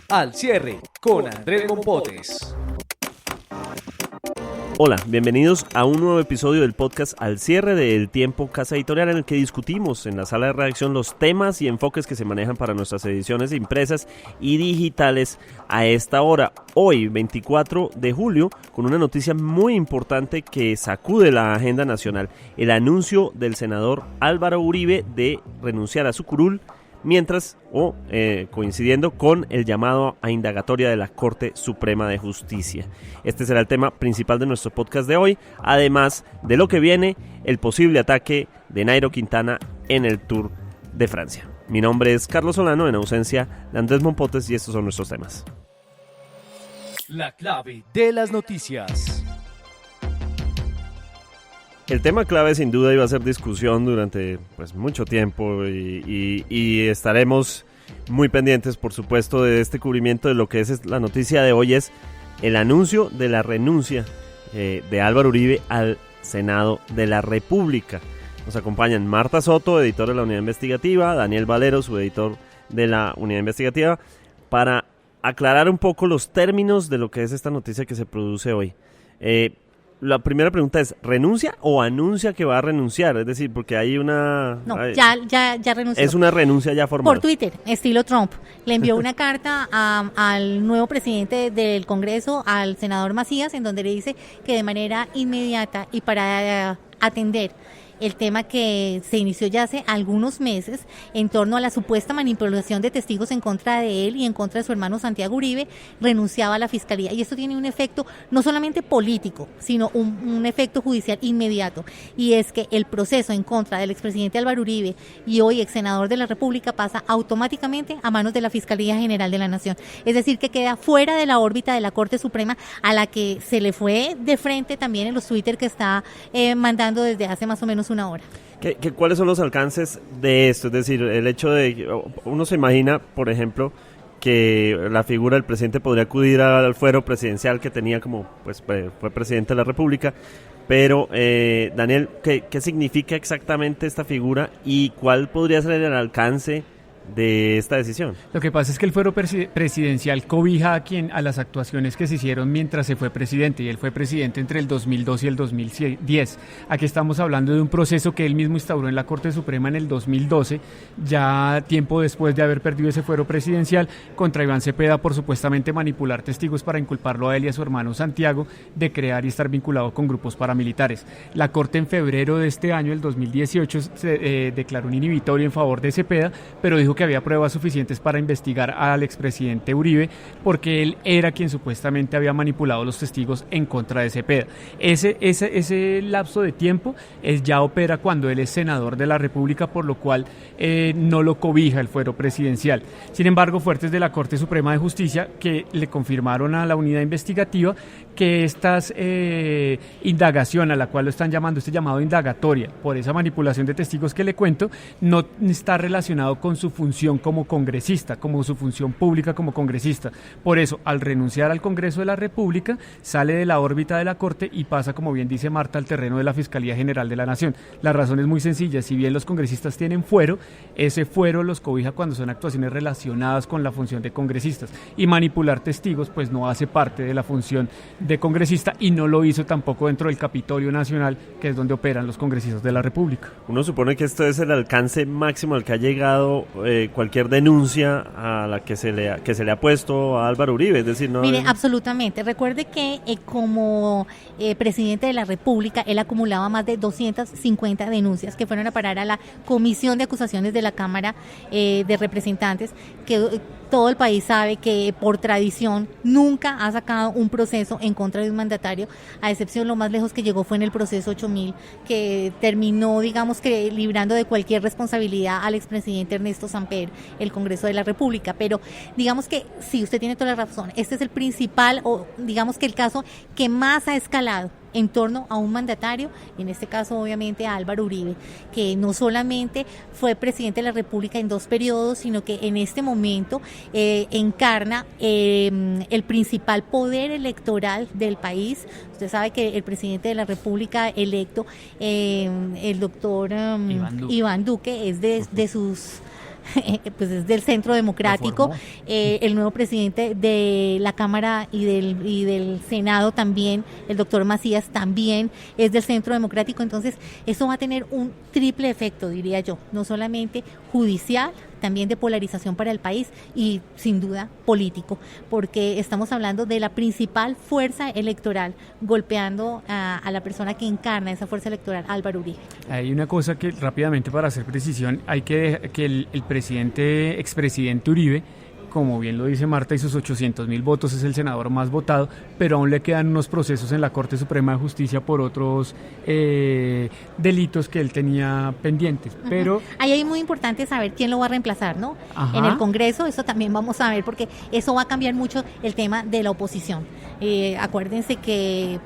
Al cierre con Andrés Mompotes. Hola, bienvenidos a un nuevo episodio del podcast Al cierre de El Tiempo Casa Editorial, en el que discutimos en la sala de redacción los temas y enfoques que se manejan para nuestras ediciones impresas y digitales a esta hora. Hoy, 24 de julio, con una noticia muy importante que sacude la agenda nacional: el anuncio del senador Álvaro Uribe de renunciar a su curul, mientras coincidiendo con el llamado a indagatoria de la Corte Suprema de Justicia. Este será el tema principal de nuestro podcast de hoy, además de lo que viene, el posible ataque de Nairo Quintana en el Tour de Francia. Mi nombre es Carlos Solano, en ausencia de Andrés Mompotes, y estos son nuestros temas. La clave de las noticias. El tema clave sin duda iba a ser discusión durante mucho tiempo y estaremos muy pendientes, por supuesto, de este cubrimiento de lo que es la noticia de hoy: es el anuncio de la renuncia de Álvaro Uribe al Senado de la República. Nos acompañan Marta Soto, editora de la Unidad Investigativa, Daniel Valero, su editor de la Unidad Investigativa, para aclarar un poco los términos de lo que es esta noticia que se produce hoy. La primera pregunta es: ¿renuncia o anuncia que va a renunciar? Es decir, porque hay una... No, ya renunció. Es una renuncia ya formal. Por Twitter, estilo Trump. Le envió una carta al nuevo presidente del Congreso, al senador Macías, en donde le dice que de manera inmediata y para atender el tema que se inició ya hace algunos meses en torno a la supuesta manipulación de testigos en contra de él y en contra de su hermano Santiago Uribe, renunciaba a la fiscalía. Y esto tiene un efecto no solamente político, sino un efecto judicial inmediato. Y es que el proceso en contra del expresidente Álvaro Uribe y hoy ex senador de la República pasa automáticamente a manos de la Fiscalía General de la Nación. Es decir, que queda fuera de la órbita de la Corte Suprema, a la que se le fue de frente también en los Twitter que está mandando desde hace más o menos una hora. ¿Cuáles son los alcances de esto? Es decir, el hecho de... Uno se imagina, por ejemplo, que la figura del presidente podría acudir al fuero presidencial que tenía como fue presidente de la República, pero Daniel, ¿qué significa exactamente esta figura y cuál podría ser el alcance de esta decisión? Lo que pasa es que el fuero presidencial cobija a las actuaciones que se hicieron mientras se fue presidente, y él fue presidente entre el 2002 y el 2010. Aquí estamos hablando de un proceso que él mismo instauró en la Corte Suprema en el 2012, ya tiempo después de haber perdido ese fuero presidencial, contra Iván Cepeda por supuestamente manipular testigos para inculparlo a él y a su hermano Santiago de crear y estar vinculado con grupos paramilitares. La Corte en febrero de este año, el 2018, declaró un inhibitorio en favor de Cepeda, pero dijo que había pruebas suficientes para investigar al expresidente Uribe, porque él era quien supuestamente había manipulado los testigos en contra de Cepeda. Ese lapso de tiempo ya opera cuando él es senador de la República, por lo cual no lo cobija el fuero presidencial. Sin embargo, fuertes de la Corte Suprema de Justicia que le confirmaron a la unidad investigativa que estas indagación, a la cual lo están llamando, este llamado indagatoria por esa manipulación de testigos que le cuento, no está relacionado con su función como congresista, como su función pública como congresista. Por eso, al renunciar al Congreso de la República, sale de la órbita de la Corte y pasa, como bien dice Marta, al terreno de la Fiscalía General de la Nación. La razón es muy sencilla: si bien los congresistas tienen fuero, ese fuero los cobija cuando son actuaciones relacionadas con la función de congresistas, y manipular testigos pues no hace parte de la función de congresista, y no lo hizo tampoco dentro del Capitolio Nacional, que es donde operan los congresistas de la República. Uno supone que esto es el alcance máximo al que ha llegado cualquier denuncia a la que se le ha puesto a Álvaro Uribe, es decir, no... Mire, absolutamente. Recuerde que como presidente de la República, él acumulaba más de 250 denuncias que fueron a parar a la Comisión de Acusaciones de la Cámara de Representantes, que todo el país sabe que por tradición nunca ha sacado un proceso en contra de un mandatario, a excepción lo más lejos que llegó fue en el proceso 8000, que terminó, digamos, que librando de cualquier responsabilidad al expresidente Ernesto Samper, el Congreso de la República. Pero digamos que sí, usted tiene toda la razón, este es el principal, o digamos que el caso que más ha escalado en torno a un mandatario, en este caso obviamente a Álvaro Uribe, que no solamente fue presidente de la República en 2 periodos, sino que en este momento encarna el principal poder electoral del país. Usted sabe que el presidente de la República electo, el doctor Iván Duque, es de sus pues es del Centro Democrático, el nuevo presidente de la Cámara y del Senado también, el doctor Macías, también es del Centro Democrático. Entonces eso va a tener un triple efecto, diría yo, no solamente judicial, también de polarización para el país y sin duda político, porque estamos hablando de la principal fuerza electoral golpeando a la persona que encarna esa fuerza electoral, Álvaro Uribe. Hay una cosa que rápidamente, para hacer precisión, hay que el expresidente Uribe, como bien lo dice Marta, y sus 800.000 votos, es el senador más votado, pero aún le quedan unos procesos en la Corte Suprema de Justicia por otros delitos que él tenía pendientes. Pero ahí es muy importante saber quién lo va a reemplazar, ¿no? Ajá. En el Congreso, eso también vamos a ver, porque eso va a cambiar mucho el tema de la oposición. Acuérdense que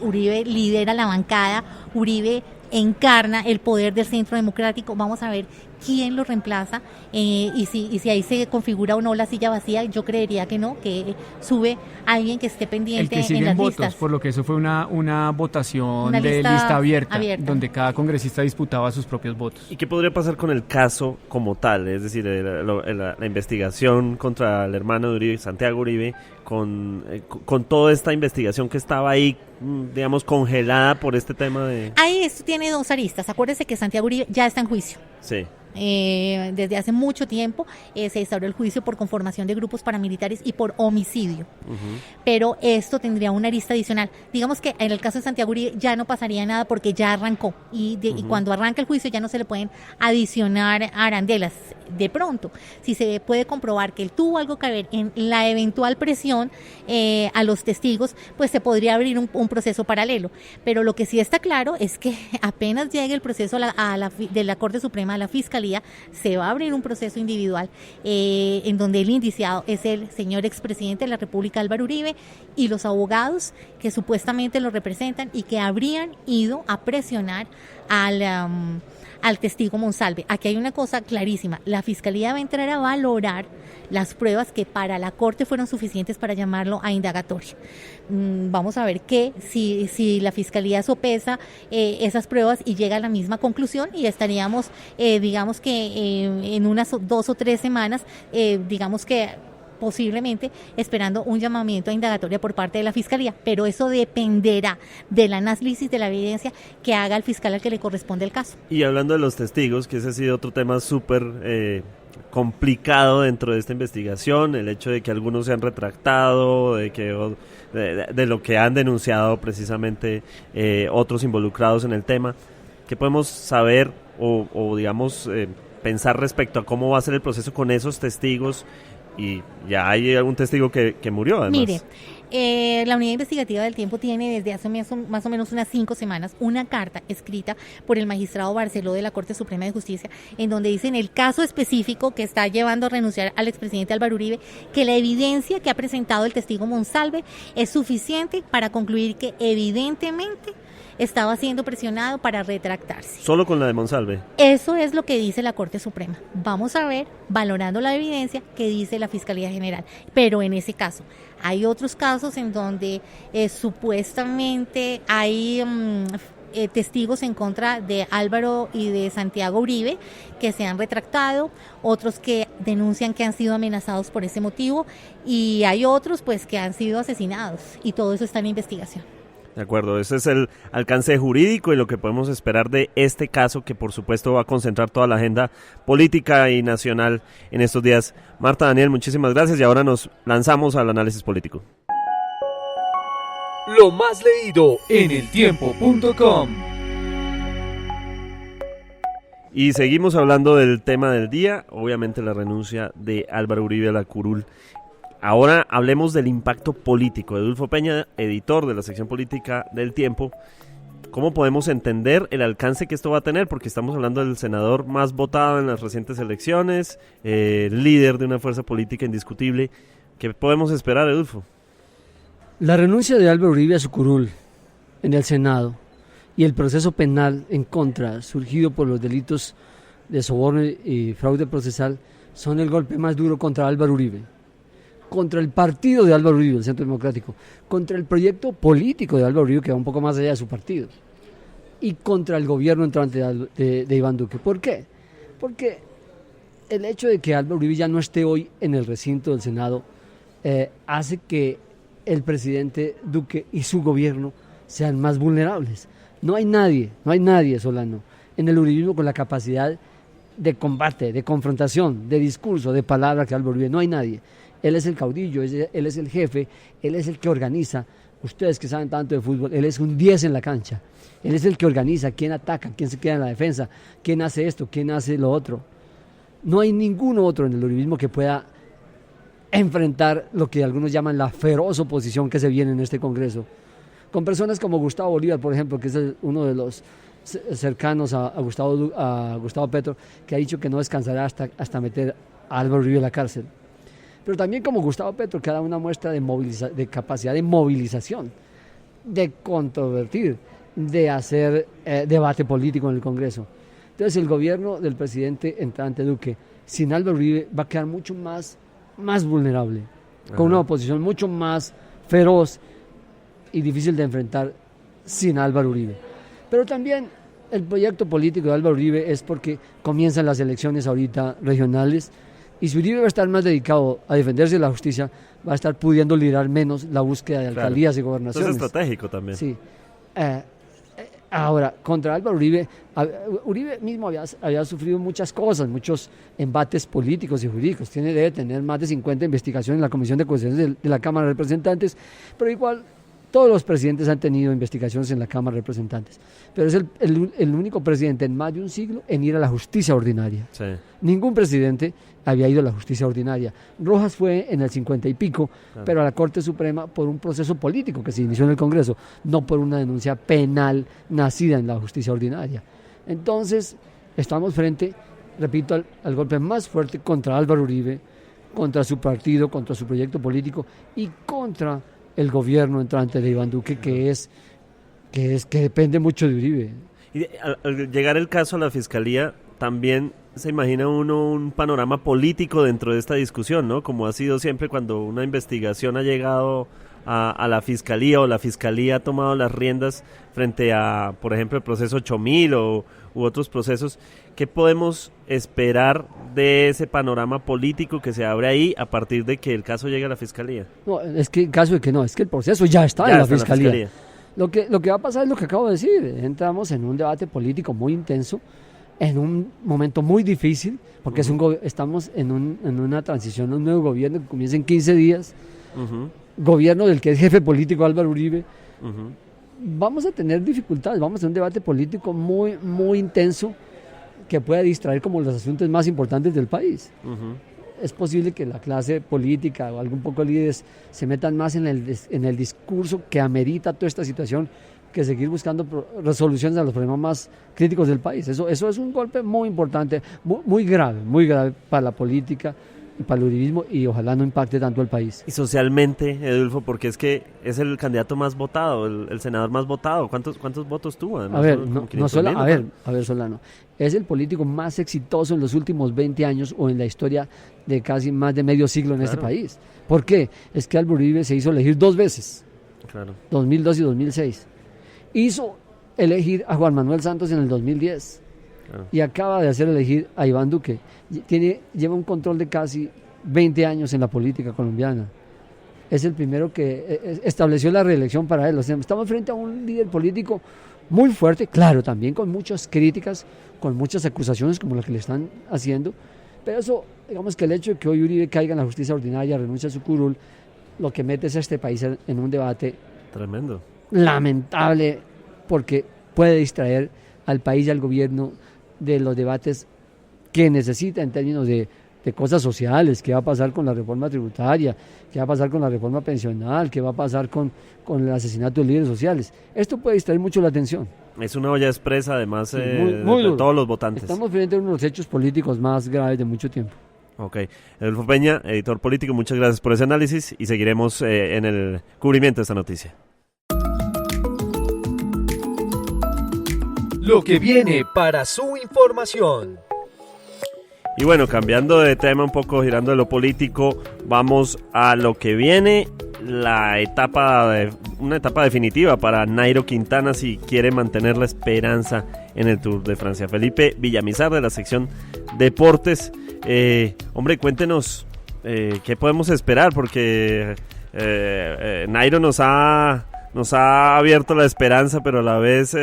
Uribe lidera la bancada, Uribe encarna el poder del Centro Democrático. Vamos a ver quién lo reemplaza y si ahí se configura o no la silla vacía. Yo creería que no, que sube alguien que esté pendiente el que sigue en las votos, listas. por lo que eso fue una votación Una de lista abierta, donde cada congresista disputaba sus propios votos. ¿Y qué podría pasar con el caso como tal? Es decir, la investigación contra el hermano de Uribe, Santiago Uribe, con toda esta investigación que estaba ahí, digamos, congelada por este tema de... Ahí esto tiene dos aristas. Acuérdense que Santiago Uribe ya está en juicio. Sí. Desde hace mucho tiempo se instauró el juicio por conformación de grupos paramilitares y por homicidio. Pero esto tendría una arista adicional. Digamos que en el caso de Santiago Uribe ya no pasaría nada porque ya arrancó y cuando arranca el juicio ya no se le pueden adicionar arandelas. De pronto, si se puede comprobar que él tuvo algo que ver en la eventual presión a los testigos, pues se podría abrir un proceso paralelo. Pero lo que sí está claro es que apenas llegue el proceso de la Corte Suprema a la Fiscalía, se va a abrir un proceso individual en donde el indiciado es el señor expresidente de la República, Álvaro Uribe, y los abogados que supuestamente lo representan y que habrían ido a presionar al testigo Monsalve. Aquí hay una cosa clarísima: la Fiscalía va a entrar a valorar las pruebas que para la Corte fueron suficientes para llamarlo a indagatoria. Vamos a ver si la Fiscalía sopesa esas pruebas y llega a la misma conclusión, y estaríamos, digamos que en unas 2 o 3 semanas, digamos que posiblemente esperando un llamamiento a indagatoria por parte de la Fiscalía, pero eso dependerá del análisis de la evidencia que haga el fiscal al que le corresponde el caso. Y hablando de los testigos, que ese ha sido otro tema súper complicado dentro de esta investigación, el hecho de que algunos se han retractado, de lo que han denunciado precisamente otros involucrados en el tema. ¿Qué podemos saber o digamos, pensar respecto a cómo va a ser el proceso con esos testigos? Y ya hay algún testigo que murió, además. Mire, la Unidad Investigativa del Tiempo tiene desde hace más o menos unas 5 semanas una carta escrita por el magistrado Barceló de la Corte Suprema de Justicia, en donde dice, en el caso específico que está llevando a renunciar al expresidente Álvaro Uribe, que la evidencia que ha presentado el testigo Monsalve es suficiente para concluir que evidentemente estaba siendo presionado para retractarse. ¿Solo con la de Monsalve? Eso es lo que dice la Corte Suprema. Vamos a ver, valorando la evidencia, qué dice la Fiscalía General. Pero en ese caso, hay otros casos en donde supuestamente hay testigos en contra de Álvaro y de Santiago Uribe que se han retractado, otros que denuncian que han sido amenazados por ese motivo, y hay otros pues que han sido asesinados, y todo eso está en investigación. De acuerdo, ese es el alcance jurídico y lo que podemos esperar de este caso, que por supuesto va a concentrar toda la agenda política y nacional en estos días. Marta, Daniel, muchísimas gracias, y ahora nos lanzamos al análisis político. Lo más leído en eltiempo.com. Y seguimos hablando del tema del día, obviamente la renuncia de Álvaro Uribe a la curul. Ahora hablemos del impacto político. Edulfo Peña, editor de la sección política del Tiempo, ¿cómo podemos entender el alcance que esto va a tener? Porque estamos hablando del senador más votado en las recientes elecciones, líder de una fuerza política indiscutible. ¿Qué podemos esperar, Edulfo? La renuncia de Álvaro Uribe a su curul en el Senado y el proceso penal en contra, surgido por los delitos de soborno y fraude procesal, son el golpe más duro contra Álvaro Uribe, contra el partido de Álvaro Uribe, el Centro Democrático, contra el proyecto político de Álvaro Uribe, que va un poco más allá de su partido, y contra el gobierno entrante de Iván Duque. ¿Por qué? Porque el hecho de que Álvaro Uribe ya no esté hoy en el recinto del Senado hace que el presidente Duque y su gobierno sean más vulnerables. No hay nadie, Solano, en el uribismo con la capacidad de combate, de confrontación, de discurso, de palabra que Álvaro Uribe. No hay nadie. Él es el caudillo, él es el jefe, él es el que organiza. Ustedes que saben tanto de fútbol, él es un 10 en la cancha. Él es el que organiza quién ataca, quién se queda en la defensa, quién hace esto, quién hace lo otro. No hay ningún otro en el uribismo que pueda enfrentar lo que algunos llaman la feroz oposición que se viene en este Congreso. Con personas como Gustavo Bolívar, por ejemplo, que es uno de los cercanos a Gustavo Petro, que ha dicho que no descansará hasta meter a Álvaro Uribe en la cárcel. Pero también como Gustavo Petro, que ha dado una muestra de capacidad de movilización, de controvertir, de hacer debate político en el Congreso. Entonces el gobierno del presidente entrante Duque, sin Álvaro Uribe, va a quedar mucho más vulnerable, con una oposición mucho más feroz y difícil de enfrentar sin Álvaro Uribe. Pero también el proyecto político de Álvaro Uribe es porque comienzan las elecciones ahorita regionales, y si Uribe va a estar más dedicado a defenderse de la justicia, va a estar pudiendo liderar menos la búsqueda de alcaldías y gobernaciones. Entonces es estratégico también. Sí. Ahora, contra Álvaro Uribe, Uribe mismo había sufrido muchas cosas, muchos embates políticos y jurídicos. Debe tener más de 50 investigaciones en la Comisión de Acusaciones de la Cámara de Representantes, pero igual todos los presidentes han tenido investigaciones en la Cámara de Representantes. Pero es el único presidente en más de un siglo en ir a la justicia ordinaria. Sí. Ningún presidente había ido a la justicia ordinaria. Rojas fue en el 50 y pico, claro, pero a la Corte Suprema por un proceso político que se inició en el Congreso, no por una denuncia penal nacida en la justicia ordinaria. Entonces, estamos frente, repito, al golpe más fuerte contra Álvaro Uribe, contra su partido, contra su proyecto político y contra el gobierno entrante de Iván Duque, que depende mucho de Uribe. Y al llegar el caso a la Fiscalía, también se imagina uno un panorama político dentro de esta discusión, ¿no? Como ha sido siempre cuando una investigación ha llegado a la Fiscalía, o la Fiscalía ha tomado las riendas frente a, por ejemplo, el proceso 8000 u otros procesos. ¿Qué podemos esperar de ese panorama político que se abre ahí a partir de que el caso llegue a la Fiscalía? No, es que el caso de que no, es que el proceso ya está en la Fiscalía. Lo que va a pasar es lo que acabo de decir. Entramos en un debate político muy intenso, en un momento muy difícil, porque estamos en una transición a un nuevo gobierno que comienza en 15 días, gobierno del que es jefe político Álvaro Uribe. Vamos a tener dificultades, vamos a tener un debate político muy, muy intenso que pueda distraer como los asuntos más importantes del país. Es posible que la clase política o algún poco líderes se metan más en el discurso que amerita toda esta situación, que seguir buscando resoluciones a los problemas más críticos del país. Eso es un golpe muy importante, muy grave para la política y para el uribismo, y ojalá no impacte tanto el país. Y socialmente, Edulfo, porque es que es el candidato más votado, el senador más votado. ¿Cuántos votos tuvo? Además, a ver, Solano, es el político más exitoso en los últimos 20 años o en la historia de casi más de medio siglo en este país. ¿Por qué? Es que Álvaro Uribe se hizo elegir 2 veces, 2002 y 2006. Hizo elegir a Juan Manuel Santos en el 2010. Y acaba de hacer elegir a Iván Duque. Lleva un control de casi 20 años en la política colombiana. Es el primero que estableció la reelección para él. O sea, estamos frente a un líder político muy fuerte, claro, también con muchas críticas, con muchas acusaciones como las que le están haciendo. Pero eso, digamos que el hecho de que hoy Uribe caiga en la justicia ordinaria, renuncia a su curul, lo que mete es a este país en un debate tremendo, lamentable, porque puede distraer al país y al gobierno de los debates que necesita en términos de cosas sociales. ¿Qué va a pasar con la reforma tributaria? ¿Qué va a pasar con la reforma pensional? ¿Qué va a pasar con el asesinato de líderes sociales? Esto puede distraer mucho la atención. Es una olla expresa, además, sí, muy de todos los votantes. Estamos frente a uno de los hechos políticos más graves de mucho tiempo. Ok. Edulfo Peña, editor político, muchas gracias por ese análisis y seguiremos en el cubrimiento de esta noticia. Lo que viene para su información. Y bueno, cambiando de tema un poco, girando de lo político, vamos a lo que viene, una etapa definitiva para Nairo Quintana si quiere mantener la esperanza en el Tour de Francia. Felipe Villamizar, de la sección deportes. Hombre, cuéntenos qué podemos esperar, porque Nairo nos ha abierto la esperanza, pero a la vez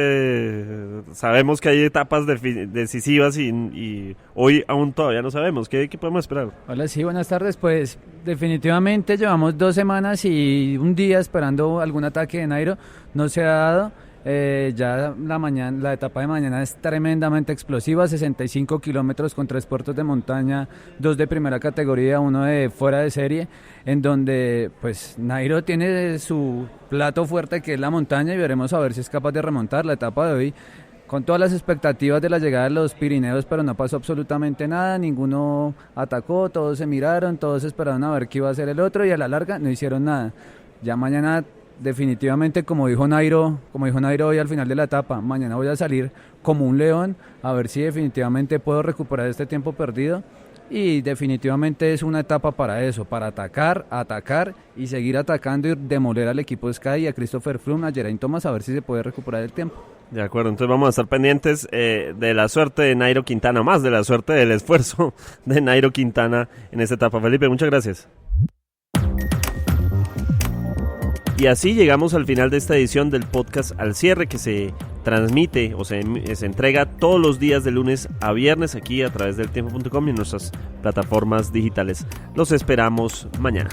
sabemos que hay etapas decisivas y hoy aún todavía no sabemos. ¿Qué podemos esperar? Hola, sí, buenas tardes. Pues definitivamente llevamos 2 semanas y un día esperando algún ataque de Nairo. No se ha dado. Ya la etapa de mañana es tremendamente explosiva, 65 kilómetros con 3 puertos de montaña, 2 de primera categoría, 1 de fuera de serie, en donde pues Nairo tiene su plato fuerte, que es la montaña, y veremos a ver si es capaz de remontar. La etapa de hoy, con todas las expectativas de la llegada de los Pirineos, pero no pasó absolutamente nada, ninguno atacó, todos se miraron, todos esperaron a ver qué iba a hacer el otro, y a la larga no hicieron nada. Ya mañana, definitivamente, como dijo Nairo hoy al final de la etapa, mañana voy a salir como un león, a ver si definitivamente puedo recuperar este tiempo perdido, y definitivamente es una etapa para eso, para atacar y seguir atacando y demoler al equipo Sky, a Christopher Froome, a Geraint Thomas, a ver si se puede recuperar el tiempo. De acuerdo, entonces vamos a estar pendientes de la suerte de Nairo Quintana, más de la suerte del esfuerzo de Nairo Quintana en esta etapa. Felipe, muchas gracias. Y así llegamos al final de esta edición del podcast Al Cierre, que se transmite o se entrega todos los días de lunes a viernes aquí a través del tiempo.com y en nuestras plataformas digitales. Los esperamos mañana.